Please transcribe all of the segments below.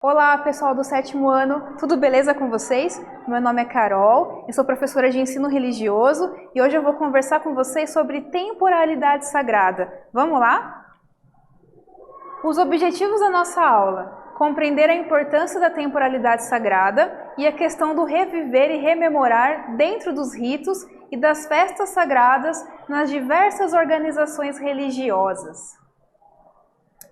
Olá, pessoal do sétimo ano, tudo beleza com vocês? Meu nome é Carol, eu sou professora de ensino religioso e hoje eu vou conversar com vocês sobre temporalidade sagrada. Vamos lá? Os objetivos da nossa aula: compreender a importância da temporalidade sagrada e a questão do reviver e rememorar dentro dos ritos e das festas sagradas nas diversas organizações religiosas.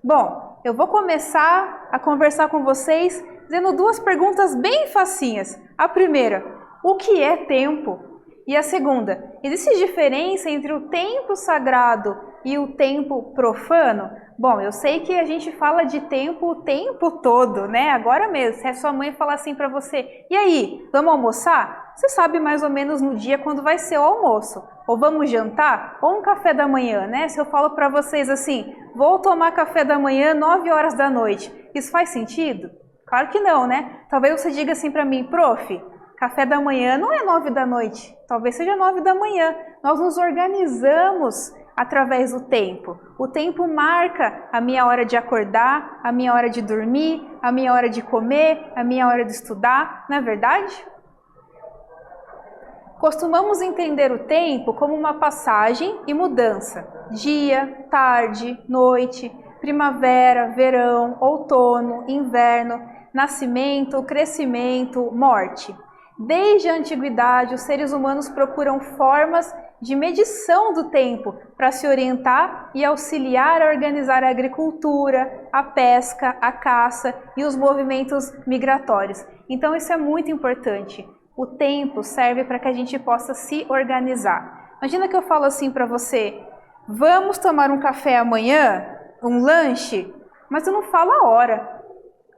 Bom, eu vou começar a conversar com vocês dizendo duas perguntas bem facinhas. A primeira, o que é tempo? E a segunda, existe diferença entre o tempo sagrado e o tempo profano? Bom, eu sei que a gente fala de tempo o tempo todo, né? Agora mesmo, se a sua mãe falar assim para você, e aí, vamos almoçar? Você sabe mais ou menos no dia quando vai ser o almoço. Ou vamos jantar, ou um café da manhã, né? Se eu falo para vocês assim, vou tomar café da manhã 9 horas da noite, isso faz sentido? Claro que não, né? Talvez você diga assim para mim, prof, café da manhã não é 9 da noite, talvez seja 9 da manhã. Nós nos organizamos através do tempo. O tempo marca a minha hora de acordar, a minha hora de dormir, a minha hora de comer, a minha hora de estudar, não é verdade? Costumamos entender o tempo como uma passagem e mudança. Dia, tarde, noite, primavera, verão, outono, inverno, nascimento, crescimento, morte. Desde a antiguidade, os seres humanos procuram formas de medição do tempo para se orientar e auxiliar a organizar a agricultura, a pesca, a caça e os movimentos migratórios. Então isso é muito importante. O tempo serve para que a gente possa se organizar. Imagina que eu falo assim para você, vamos tomar um café amanhã, um lanche, mas eu não falo a hora.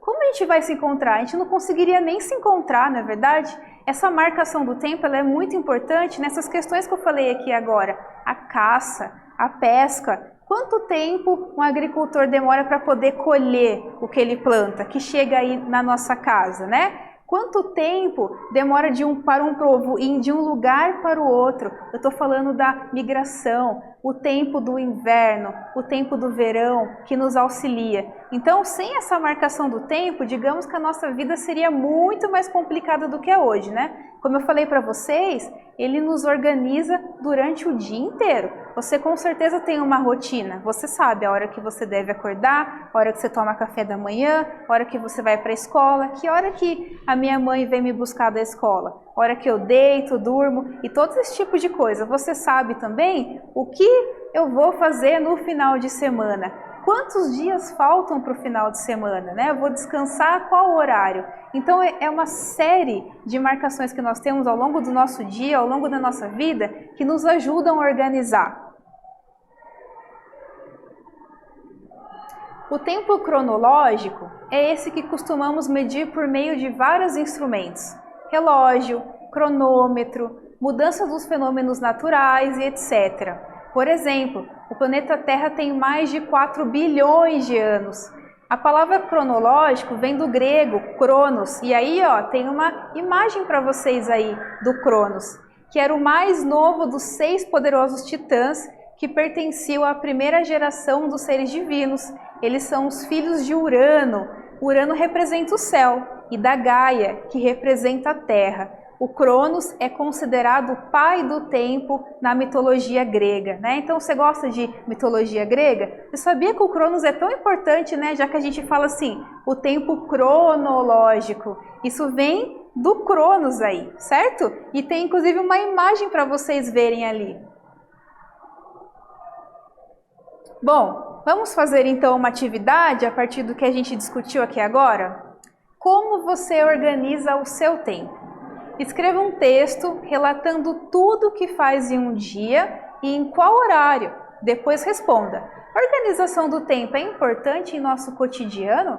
Como a gente vai se encontrar? A gente não conseguiria nem se encontrar, não é verdade? Essa marcação do tempo ela é muito importante nessas questões que eu falei aqui agora. A caça, a pesca. Quanto tempo um agricultor demora para poder colher o que ele planta, que chega aí na nossa casa, né? Quanto tempo demora para um povo ir de um lugar para o outro? Eu estou falando da migração, o tempo do inverno, o tempo do verão que nos auxilia. Então, sem essa marcação do tempo, digamos que a nossa vida seria muito mais complicada do que é hoje, né? Como eu falei para vocês, ele nos organiza durante o dia inteiro. Você com certeza tem uma rotina, você sabe a hora que você deve acordar, a hora que você toma café da manhã, a hora que você vai para a escola, que hora que a minha mãe vem me buscar da escola, a hora que eu deito, durmo e todo esse tipo de coisa. Você sabe também o que eu vou fazer no final de semana. Quantos dias faltam para o final de semana, né? Eu vou descansar qual horário? Então é uma série de marcações que nós temos ao longo do nosso dia, ao longo da nossa vida, que nos ajudam a organizar. O tempo cronológico é esse que costumamos medir por meio de vários instrumentos: relógio, cronômetro, mudança dos fenômenos naturais e etc. Por exemplo, o planeta Terra tem mais de 4 bilhões de anos. A palavra cronológico vem do grego Cronos, e aí tem uma imagem para vocês aí do Cronos, que era o mais novo dos 6 poderosos titãs que pertenciam à primeira geração dos seres divinos. Eles são os filhos de Urano. Urano representa o céu, e da Gaia, que representa a Terra. O Cronos é considerado o pai do tempo na mitologia grega, né? Então você gosta de mitologia grega? Você sabia que o Cronos é tão importante, né? Já que a gente fala assim, o tempo cronológico. Isso vem do Cronos aí, certo? E tem inclusive uma imagem para vocês verem ali. Bom, vamos fazer então uma atividade a partir do que a gente discutiu aqui agora? Como você organiza o seu tempo? Escreva um texto relatando tudo o que faz em um dia e em qual horário. Depois responda: a organização do tempo é importante em nosso cotidiano?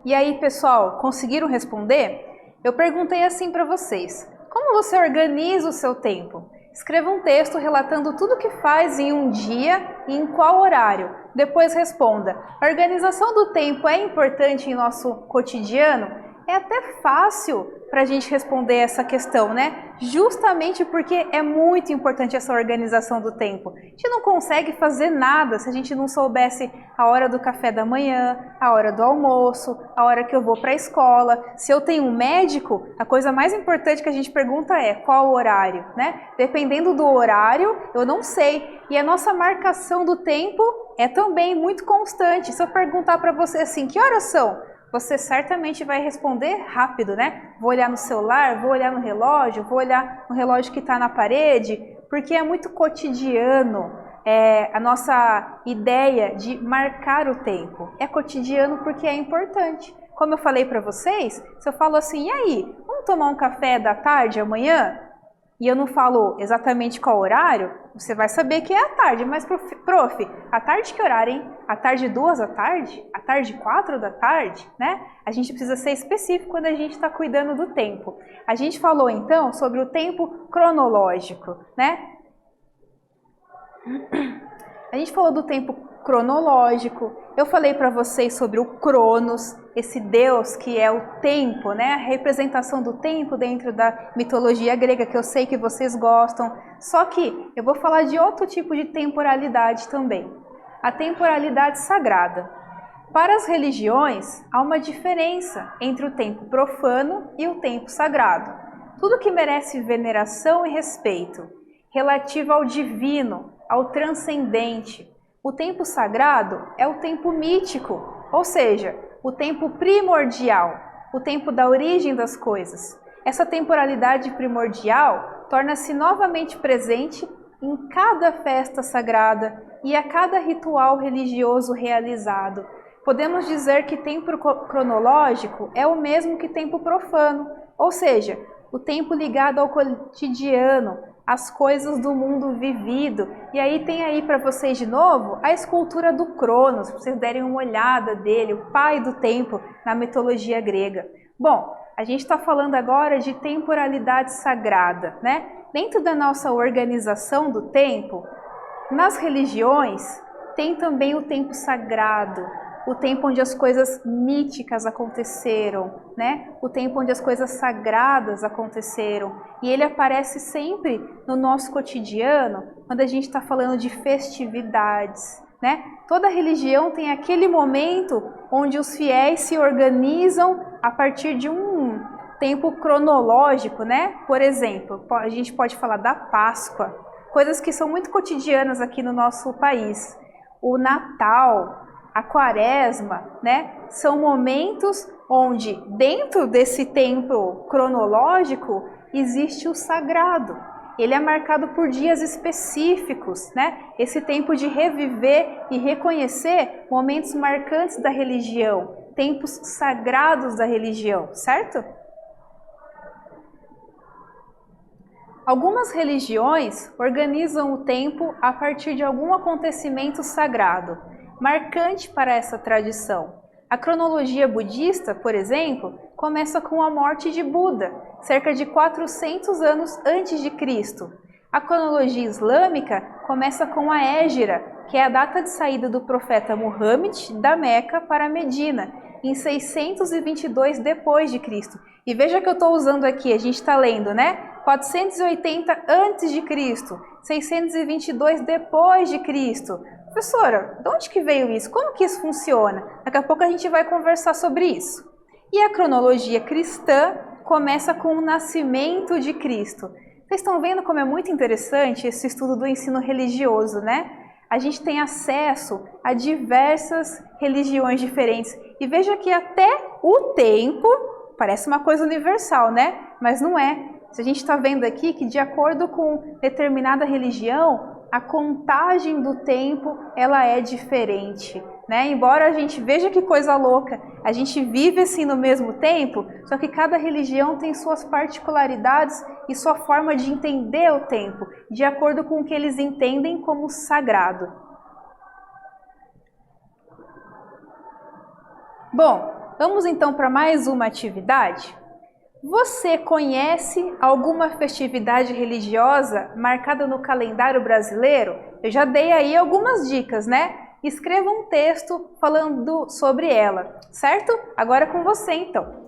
E aí, pessoal, conseguiram responder? Eu perguntei assim para vocês: como você organiza o seu tempo? Escreva um texto relatando tudo o que faz em um dia e em qual horário. Depois responda: a organização do tempo é importante em nosso cotidiano? É até fácil para a gente responder essa questão, né? Justamente porque é muito importante essa organização do tempo. A gente não consegue fazer nada se a gente não soubesse a hora do café da manhã, a hora do almoço, a hora que eu vou para a escola. Se eu tenho um médico, a coisa mais importante que a gente pergunta é qual o horário, né? Dependendo do horário, eu não sei. E a nossa marcação do tempo é também muito constante. Se eu perguntar para você assim, que horas são? Você certamente vai responder rápido, né? Vou olhar no celular, vou olhar no relógio, vou olhar no relógio que está na parede, porque é muito cotidiano a nossa ideia de marcar o tempo. É cotidiano porque é importante. Como eu falei para vocês, se eu falo assim, e aí, vamos tomar um café da tarde amanhã? E eu não falo exatamente qual horário, você vai saber que é à tarde. Mas, prof, à tarde que horário, hein? À tarde 2 da tarde? À tarde 4 da tarde? Né? A gente precisa ser específico quando a gente está cuidando do tempo. A gente falou, então, sobre o tempo cronológico, né? A gente falou do tempo cronológico, eu falei para vocês sobre o Cronos, esse deus que é o tempo, né? A representação do tempo dentro da mitologia grega, que eu sei que vocês gostam. Só que eu vou falar de outro tipo de temporalidade também, a temporalidade sagrada. Para as religiões, há uma diferença entre o tempo profano e o tempo sagrado. Tudo que merece veneração e respeito, relativo ao divino, ao transcendente. O tempo sagrado é o tempo mítico, ou seja, o tempo primordial, o tempo da origem das coisas. Essa temporalidade primordial torna-se novamente presente em cada festa sagrada e a cada ritual religioso realizado. Podemos dizer que tempo cronológico é o mesmo que tempo profano, ou seja, o tempo ligado ao cotidiano, as coisas do mundo vivido. E aí tem aí para vocês de novo a escultura do Cronos, para vocês derem uma olhada dele, o pai do tempo na mitologia grega. Bom, a gente está falando agora de temporalidade sagrada, né? Dentro da nossa organização do tempo, nas religiões tem também o tempo sagrado, o tempo onde as coisas míticas aconteceram, né? O tempo onde as coisas sagradas aconteceram. E ele aparece sempre no nosso cotidiano, quando a gente está falando de festividades, né? Toda religião tem aquele momento onde os fiéis se organizam a partir de um tempo cronológico, né? Por exemplo, a gente pode falar da Páscoa, coisas que são muito cotidianas aqui no nosso país. O Natal, a Quaresma, né? São momentos onde dentro desse tempo cronológico existe o sagrado. Ele é marcado por dias específicos, né? Esse tempo de reviver e reconhecer momentos marcantes da religião, tempos sagrados da religião, certo? Algumas religiões organizam o tempo a partir de algum acontecimento sagrado, marcante para essa tradição. A cronologia budista, por exemplo, começa com a morte de Buda, cerca de 400 anos antes de Cristo. A cronologia islâmica começa com a Hégira, que é a data de saída do profeta Muhammad da Meca para Medina, em 622 depois de Cristo. E veja que eu estou usando aqui, a gente está lendo, né? 480 antes de Cristo, 622 depois de Cristo. Professora, de onde que veio isso? Como que isso funciona? Daqui a pouco a gente vai conversar sobre isso. E a cronologia cristã começa com o nascimento de Cristo. Vocês estão vendo como é muito interessante esse estudo do ensino religioso, né? A gente tem acesso a diversas religiões diferentes. E veja que até o tempo parece uma coisa universal, né? Mas não é. A gente está vendo aqui que, de acordo com determinada religião, a contagem do tempo ela é diferente, né? Embora a gente veja que coisa louca, a gente vive assim no mesmo tempo, só que cada religião tem suas particularidades e sua forma de entender o tempo, de acordo com o que eles entendem como sagrado. Bom, vamos então para mais uma atividade? Você conhece alguma festividade religiosa marcada no calendário brasileiro? Eu já dei aí algumas dicas, né? Escreva um texto falando sobre ela, certo? Agora é com você então.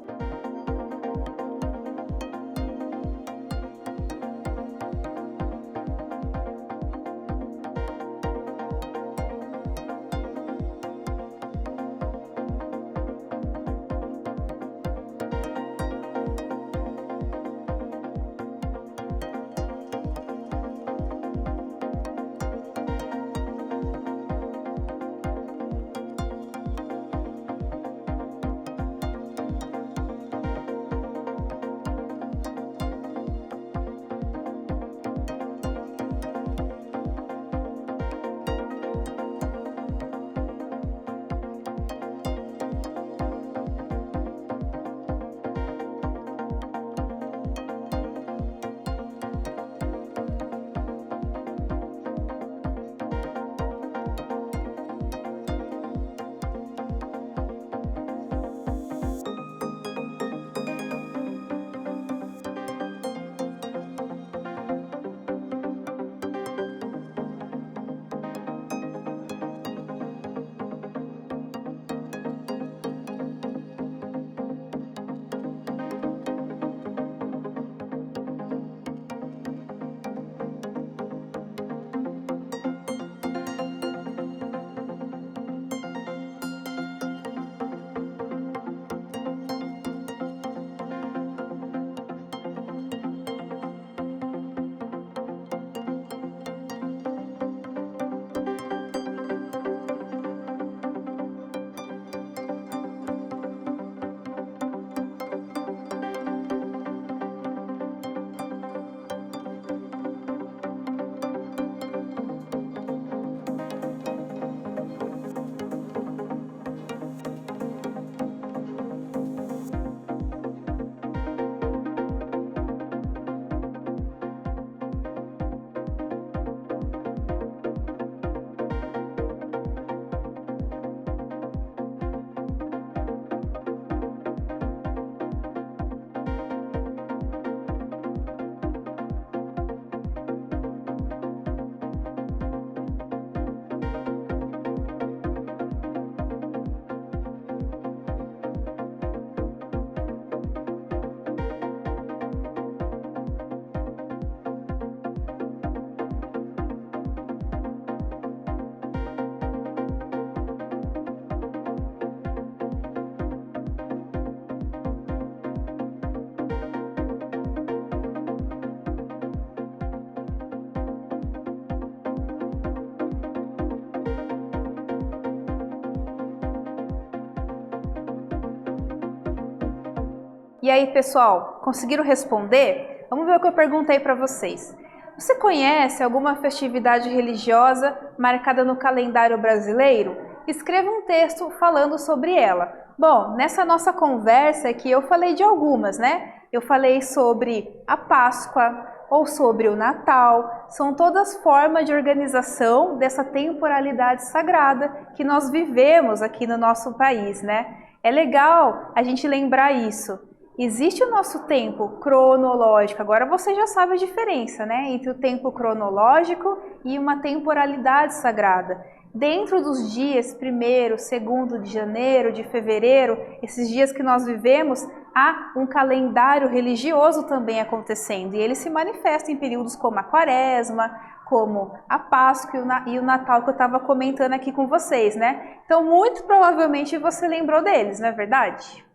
E aí, pessoal, conseguiram responder? Vamos ver o que eu perguntei para vocês. Você conhece alguma festividade religiosa marcada no calendário brasileiro? Escreva um texto falando sobre ela. Bom, nessa nossa conversa aqui eu falei de algumas, né? Eu falei sobre a Páscoa ou sobre o Natal. São todas formas de organização dessa temporalidade sagrada que nós vivemos aqui no nosso país, né? É legal a gente lembrar isso. Existe o nosso tempo cronológico, agora você já sabe a diferença, né, entre o tempo cronológico e uma temporalidade sagrada. Dentro dos dias 1º, 2º de janeiro, de fevereiro, esses dias que nós vivemos, há um calendário religioso também acontecendo e ele se manifesta em períodos como a Quaresma, como a Páscoa e o Natal que eu estava comentando aqui com vocês, né? Então, muito provavelmente você lembrou deles, não é verdade?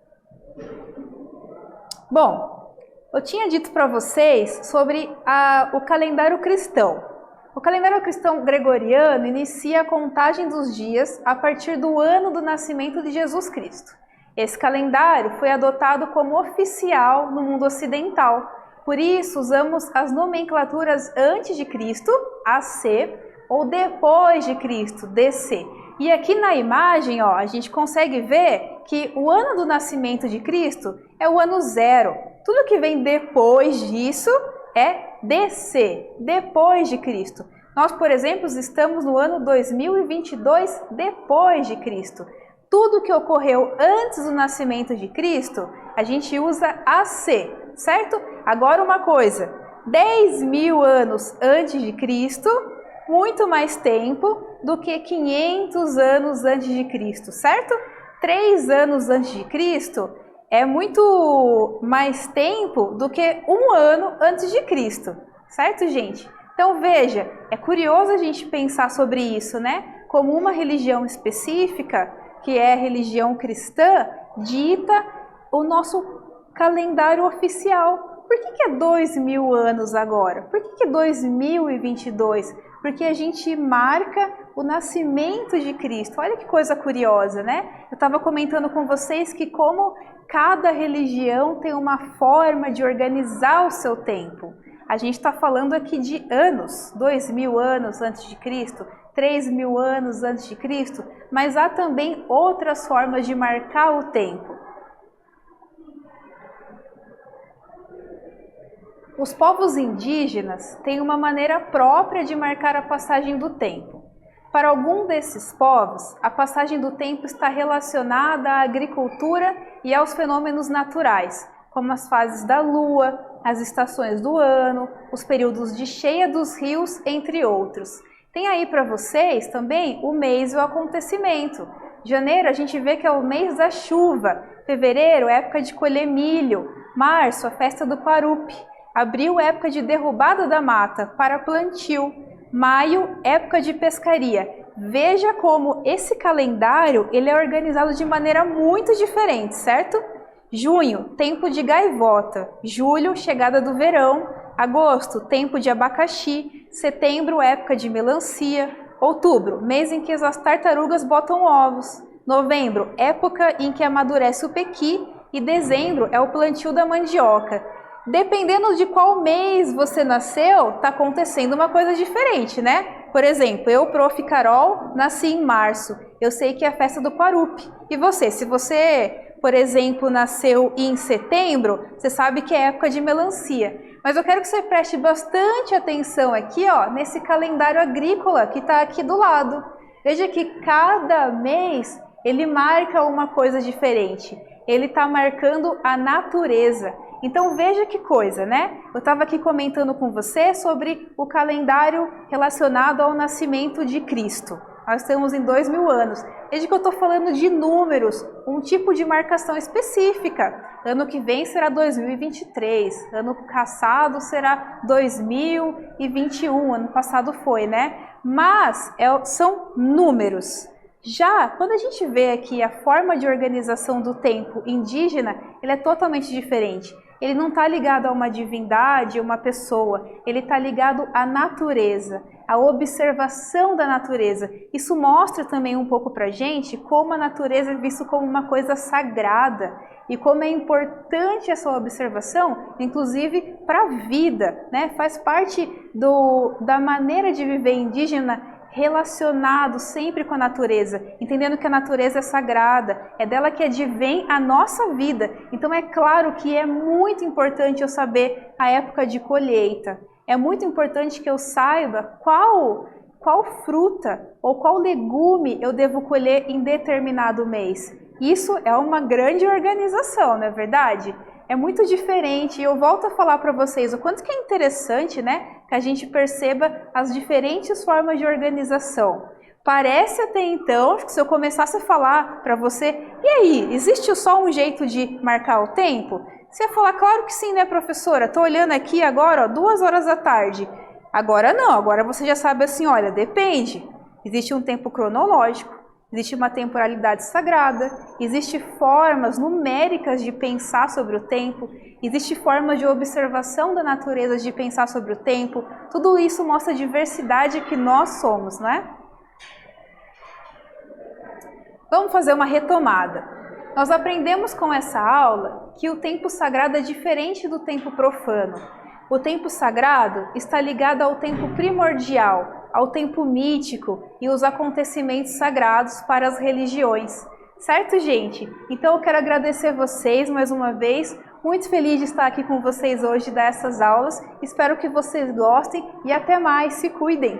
Bom, eu tinha dito para vocês sobre o calendário cristão. O calendário cristão gregoriano inicia a contagem dos dias a partir do ano do nascimento de Jesus Cristo. Esse calendário foi adotado como oficial no mundo ocidental. Por isso, usamos as nomenclaturas antes de Cristo, AC, ou depois de Cristo, DC. E aqui na imagem, ó, a gente consegue ver que o ano do nascimento de Cristo é o ano 0. Tudo que vem depois disso é DC, depois de Cristo. Nós, por exemplo, estamos no ano 2022 depois de Cristo. tudo que ocorreu antes do nascimento de Cristo, a gente usa AC, certo? Agora uma coisa, 10.000 anos antes de Cristo, muito mais tempo do que 500 anos antes de Cristo, certo? 3 anos antes de Cristo é muito mais tempo do que 1 ano antes de Cristo, certo, gente? Então veja, é curioso a gente pensar sobre isso, né? Como uma religião específica, que é a religião cristã, dita o nosso calendário oficial. Por que é 2.000 anos agora? Por que é 2022? Porque a gente marca o nascimento de Cristo. Olha que coisa curiosa, né? Eu estava comentando com vocês que como cada religião tem uma forma de organizar o seu tempo. A gente está falando aqui de anos, 2.000 anos antes de Cristo, 3.000 anos antes de Cristo, mas há também outras formas de marcar o tempo. Os povos indígenas têm uma maneira própria de marcar a passagem do tempo. Para algum desses povos, a passagem do tempo está relacionada à agricultura e aos fenômenos naturais, como as fases da lua, as estações do ano, os períodos de cheia dos rios, entre outros. Tem aí para vocês também o mês e o acontecimento. Janeiro a gente vê que é o mês da chuva, fevereiro é época de colher milho, março a festa do Quarupi, abril época de derrubada da mata para plantio, maio época de pescaria. Veja como esse calendário ele é organizado de maneira muito diferente, certo? Junho, tempo de gaivota, julho, chegada do verão, agosto, tempo de abacaxi, setembro, época de melancia, outubro, mês em que as tartarugas botam ovos, novembro, época em que amadurece o pequi e dezembro é o plantio da mandioca. Dependendo de qual mês você nasceu, está acontecendo uma coisa diferente, né? Por exemplo, eu, Prof. Carol, nasci em março. Eu sei que é a festa do Quarupi. E você? Se você, por exemplo, nasceu em setembro, você sabe que é época de melancia. Mas eu quero que você preste bastante atenção aqui, ó, nesse calendário agrícola que está aqui do lado. Veja que cada mês ele marca uma coisa diferente. Ele está marcando a natureza. Então veja que coisa, né? Eu estava aqui comentando com você sobre o calendário relacionado ao nascimento de Cristo. Nós estamos em 2.000 anos. Desde que eu estou falando de números, um tipo de marcação específica. Ano que vem será 2023, ano passado será 2021, ano passado foi, né? Mas são números. Já quando a gente vê aqui a forma de organização do tempo indígena, ele é totalmente diferente. Ele não está ligado a uma divindade, uma pessoa, ele está ligado à natureza, à observação da natureza. Isso mostra também um pouco para a gente como a natureza é vista como uma coisa sagrada e como é importante essa observação, inclusive para a vida, né? Faz parte da maneira de viver indígena relacionado sempre com a natureza, entendendo que a natureza é sagrada, é dela que advém a nossa vida. Então é claro que é muito importante eu saber a época de colheita, é muito importante que eu saiba qual fruta ou qual legume eu devo colher em determinado mês. Isso é uma grande organização, não é verdade? É muito diferente e eu volto a falar para vocês o quanto que é interessante, né, que a gente perceba as diferentes formas de organização. Parece até então que se eu começasse a falar para você, e aí, existe só um jeito de marcar o tempo? Você ia falar, claro que sim, né, professora? Estou olhando aqui agora, ó, 2 horas da tarde. Agora não, agora você já sabe assim, olha, depende. Existe um tempo cronológico. Existe uma temporalidade sagrada, existem formas numéricas de pensar sobre o tempo, existem formas de observação da natureza de pensar sobre o tempo. Tudo isso mostra a diversidade que nós somos, né? Vamos fazer uma retomada. Nós aprendemos com essa aula que o tempo sagrado é diferente do tempo profano. O tempo sagrado está ligado ao tempo primordial, ao tempo mítico e os acontecimentos sagrados para as religiões. Certo, gente? Então eu quero agradecer vocês mais uma vez. Muito feliz de estar aqui com vocês hoje dessas aulas. Espero que vocês gostem e até mais. Se cuidem!